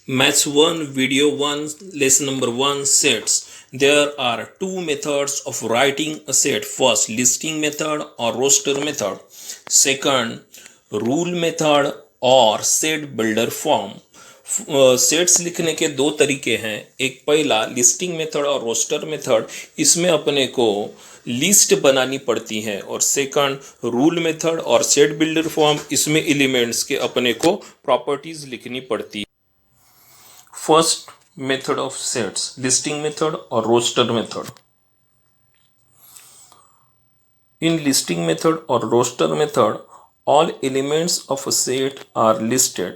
Match 1, Video 1, Lesson number 1, Sets. There are two methods of writing a set. First, listing method or roster method. Second, rule method और set builder form. Sets लिखने के दो तरीके हैं. एक पहला listing method और roster method, इसमें अपने को लिस्ट बनानी पड़ती है. और सेकंड रूल मेथड और सेट बिल्डर फॉर्म, इसमें एलिमेंट्स के अपने को प्रॉपर्टीज लिखनी पड़ती है. First method of sets, listing method or roster method. In listing method or roster method, all elements of a set are listed.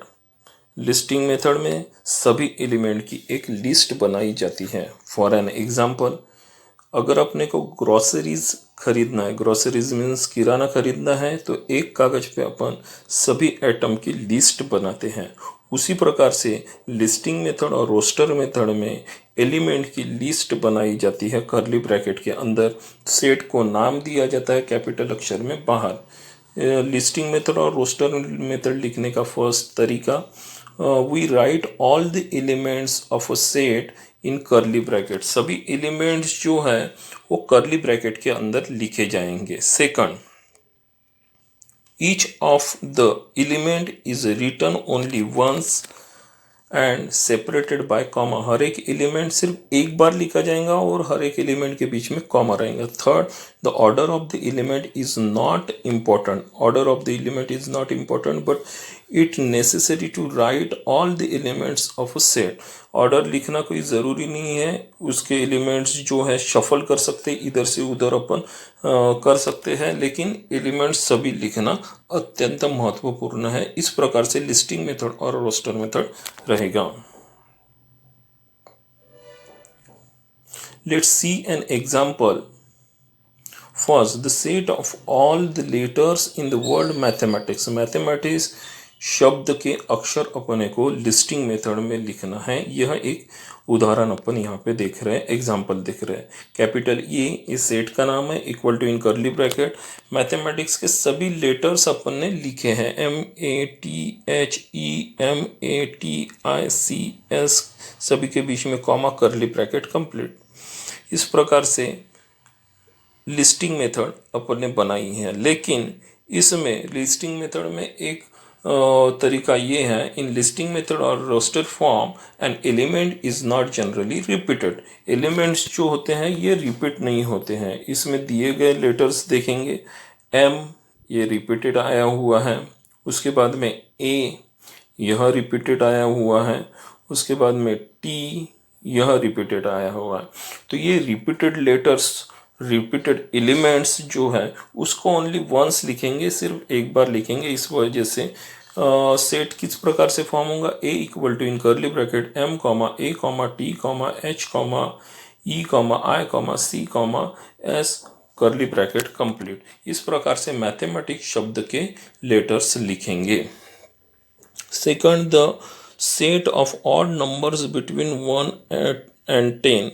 Listing method में सभी एलिमेंट की एक लिस्ट बनाई जाती है. फॉर एन एग्जाम्पल, अगर अपने को ग्रोसरीज खरीदना है, ग्रोसरीज मीन्स किराना खरीदना है, तो एक कागज पे अपन सभी आइटम की लिस्ट बनाते हैं. उसी प्रकार से लिस्टिंग मेथड और रोस्टर मेथड में एलिमेंट की लिस्ट बनाई जाती है कर्ली ब्रैकेट के अंदर. सेट को नाम दिया जाता है कैपिटल अक्षर में बाहर. लिस्टिंग मेथड और रोस्टर मेथड लिखने का फर्स्ट तरीका, we write all the elements of a set in curly bracket. सभी एलिमेंट्स जो है वो कर्ली ब्रैकेट के अंदर लिखे जाएंगे. Second, each of the element is written only once and separated by comma. हर एक एलिमेंट सिर्फ एक बार लिखा जाएगा और हर एक एलिमेंट के बीच में कॉमा रहेगा. Third, the order of the element is not important. Order of the element is not important but it necessary to write all the elements of a set. Order लिखना कोई ज़रूरी नहीं है. उसके एलिमेंट्स जो है शफल कर सकते, इधर से उधर अपन कर सकते हैं, लेकिन एलिमेंट्स सभी लिखना अत्यंत महत्वपूर्ण है. इस प्रकार से लिस्टिंग मेथड और रोस्टर मेथड रहेगा. Let's see an example. First, the set of all the letters in the word mathematics. Mathematics शब्द के अक्षर अपने को लिस्टिंग मेथड में लिखना है. यह एक उदाहरण अपन यहाँ पे देख रहे हैं, एग्जाम्पल देख रहे हैं. कैपिटल ए इस सेट का नाम है, equal to in curly bracket. Mathematics के सभी लेटर्स अपन ने लिखे हैं, MATHEMATICS, सभी के बीच में कॉमा, कर्ली ब्रैकेट कंप्लीट. इस प्रकार से लिस्टिंग मेथड अपन ने बनाई है. लेकिन इसमें लिस्टिंग मेथड में एक तरीका ये है, इन लिस्टिंग मेथड और roster form an element is not generally repeated. Elements जो होते हैं ये रिपीट नहीं होते हैं. इसमें दिए गए लेटर्स देखेंगे, M ये रिपीटेड आया हुआ है, उसके बाद में A यह रिपीटेड आया हुआ है, उसके बाद में T यह रिपीटेड आया हुआ है. तो ये रिपीटेड लेटर्स, रिपीटेड एलिमेंट्स जो है उसको ओनली वंस लिखेंगे, सिर्फ एक बार लिखेंगे. इस वजह से सेट किस प्रकार से फॉर्म होगा, A equal to in curly bracket M comma A comma T comma H comma E comma I comma C comma S curly bracket complete. इस प्रकार से मैथमेटिक्स शब्द के लेटर्स लिखेंगे. Second, the set of odd numbers between 1 and 10.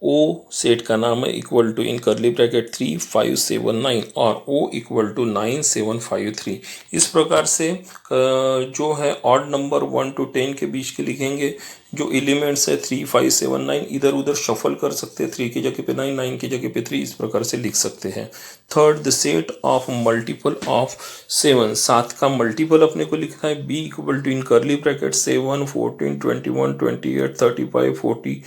O set का नाम है, equal to in curly bracket 3, 5, 7, 9 और O इक्वल टू 9, 7, 5, 3. इस प्रकार से जो है ऑड नंबर 1 to 10 के बीच के लिखेंगे. जो एलिमेंट्स है 3, 5, 7, 9 इधर उधर शफल कर सकते हैं. 3 की जगह पे 9, 9 की जगह पे 3, इस प्रकार से लिख सकते हैं. Third, the set of multiple of 7. 7 का मल्टीपल अपने को लिखना है, B equal to in curly bracket 7, 14, 21, 28, 35, 40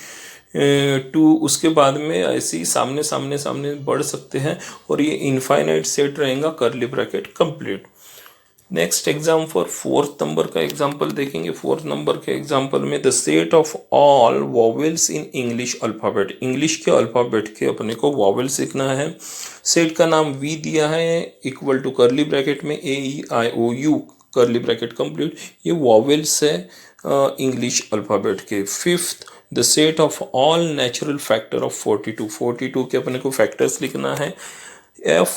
2. उसके बाद में ऐसे ही सामने सामने सामने बढ़ सकते हैं और ये इनफाइनाइट सेट रहेगा, curly bracket complete. Next exam for fourth number का एग्जाम्पल देखेंगे. फोर्थ नंबर के एग्जाम्पल में, the set of all vowels in English alphabet. English के अल्फ़ाबेट के अपने को वॉवेल्स लिखना है. सेट का नाम V दिया है, इक्वल टू कर्ली ब्रैकेट में AEIOU कर्ली ब्रैकेट कंप्लीट. ये वॉवेल्स है इंग्लिश अल्फ़ाबेट के. Fifth, the set of all natural factor of 42. 42 के अपने को फैक्टर्स लिखना है. F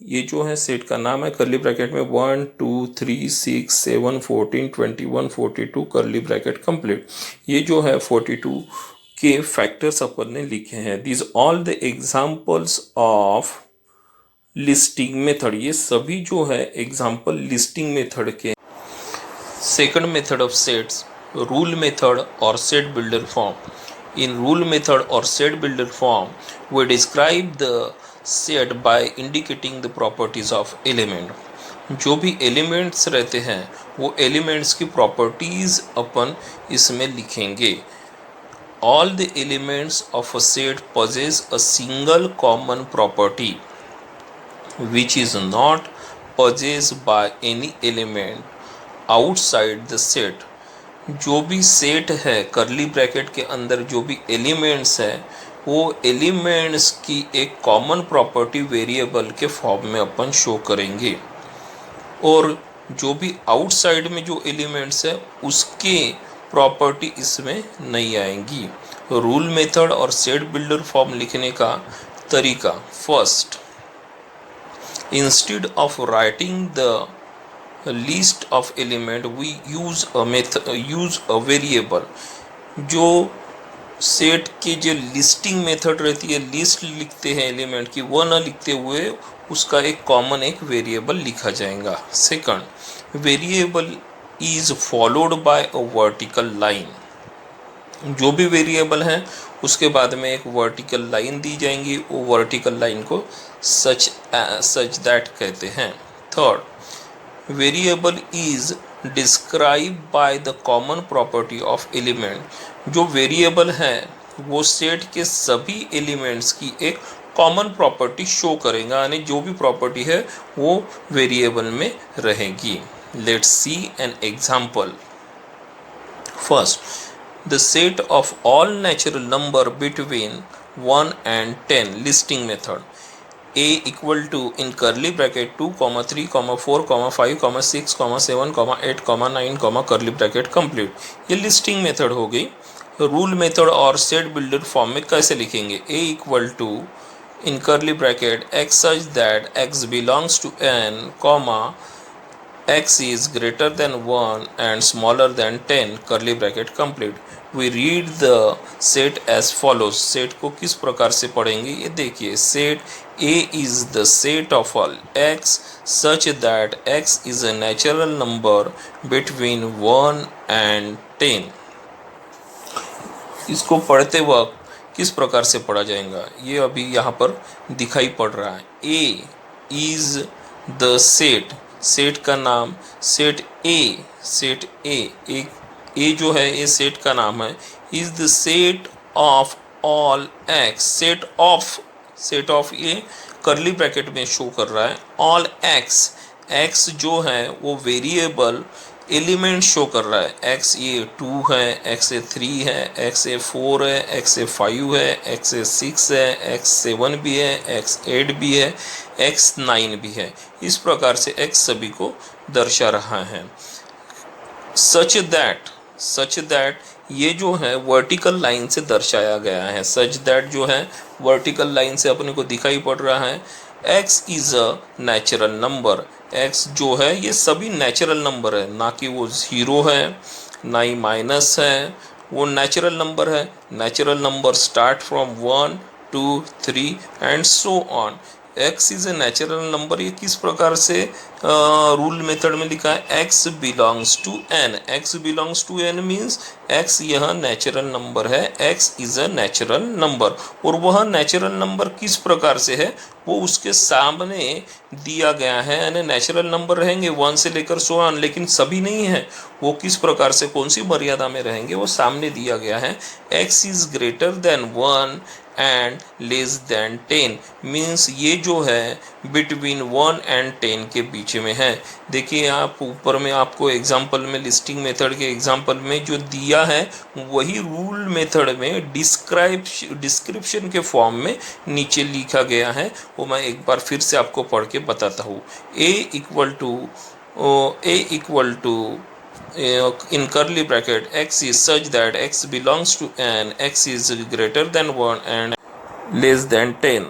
ये जो है सेट का नाम है, कर्ली ब्रैकेट में 1, 2, 3, 6, 7, 14, 21, 42 कर्ली ब्रैकेट कंप्लीट. ये जो है 42 के फैक्टर्स अपन ने लिखे हैं. These all the examples of listing method. ये सभी जो है एग्जाम्पल लिस्टिंग मेथड के. Second method of sets, rule method or set builder form. In rule method or set builder form, we describe the set by indicating the properties of element. जो भी elements रहते हैं वो elements की properties अपन इसमें लिखेंगे. All the elements of a set possess a single common property which is not possessed by any element outside the set. जो भी सेट है करली ब्रैकेट के अंदर जो भी एलिमेंट्स है वो एलिमेंट्स की एक कॉमन प्रॉपर्टी वेरिएबल के फॉर्म में अपन शो करेंगे, और जो भी आउटसाइड में जो एलिमेंट्स है उसके प्रॉपर्टी इसमें नहीं आएंगी. रूल मेथड और सेट बिल्डर फॉर्म लिखने का तरीका. First, instead of writing the list of element we use a variable. जो सेट के जो लिस्टिंग मेथड रहती है, लिस्ट लिखते हैं एलिमेंट की, वो न लिखते हुए उसका एक कॉमन एक वेरिएबल लिखा जाएगा. Second, variable is followed by a vertical line. जो भी वेरिएबल है उसके बाद में एक वर्टिकल लाइन दी जाएंगी, वो वर्टिकल लाइन को सच दैट कहते हैं. Third, variable is describe by the common property of element. जो वेरिएबल है वो सेट के सभी एलिमेंट्स की एक कॉमन प्रॉपर्टी शो करेगा, यानी जो भी प्रॉपर्टी है वो वेरिएबल में रहेगी. Let's see an example. First, the set of all natural number between 1 and 10 listing method. a equal to in curly bracket 2, 3, 4, 5, 6, 7, 8, 9, curly bracket complete. ये लिस्टिंग मेथड हो गई. रूल मेथड और सेट बिल्डर फॉर्म में कैसे लिखेंगे? a equal to in curly bracket x such that x belongs to n, x is greater than 1 and smaller than 10, curly bracket complete. We read the set as follows. Set को किस प्रकार से पढ़ेंगे ये देखिए. Set A is the set of all x such that x is a natural number between 1 and 10. इसको पढ़ते वक्त किस प्रकार से पढ़ा जाएगा ये अभी यहाँ पर दिखाई पड़ रहा है. A is the set, set का नाम सेट A, एक ए जो है ये सेट का नाम है. Is the set of all x, set of ये करली ब्रैकेट में शो कर रहा है. ऑल एक्स जो है वो वेरिएबल एलिमेंट शो कर रहा है. एक्स ये 2 है, एक्स ये 3 है, एक्स ये 4 है, एक्स ये 5 है, एक्स ये 6 है, एक्स 7 भी है, एक्स 8 भी है, एक्स 9 भी है. इस प्रकार से एक्स सभी को दर्शा रहा है. सच दैट ये जो है वर्टिकल लाइन से दर्शाया गया है. सच दैट जो है वर्टिकल लाइन से अपने को दिखाई पड़ रहा है. x is a natural number. x जो है ये सभी नेचुरल नंबर है, ना कि वो 0 है ना ही माइनस है, वो नेचुरल नंबर है. Natural number start from 1, 2, 3 and so on. x is a natural number. ये किस प्रकार से रूल मेथड में लिखा है? x belongs to n. x belongs to n means x यह नेचुरल नंबर है. x is a natural number. और वह नेचुरल नंबर किस प्रकार से है वो उसके सामने दिया गया है. यानी नेचुरल नंबर रहेंगे 1 से लेकर सो ऑन, लेकिन सभी नहीं है. वो किस प्रकार से कौन सी मर्यादा में रहेंगे वो सामने दिया गया है. x is greater than 1 and less than 10 means ये जो है बिटवीन 1 and 10 के बीच में है. देखिए आप ऊपर में आपको एग्जांपल में लिस्टिंग मेथड के एग्जांपल में जो दिया है वही रूल मेथड में डिस्क्रिप्शन के फॉर्म में नीचे लिखा गया है. वो मैं एक बार फिर से आपको पढ़ के बताता हूँ. a equal to in curly bracket x is such that x belongs to n, x is greater than 1 and less than 10.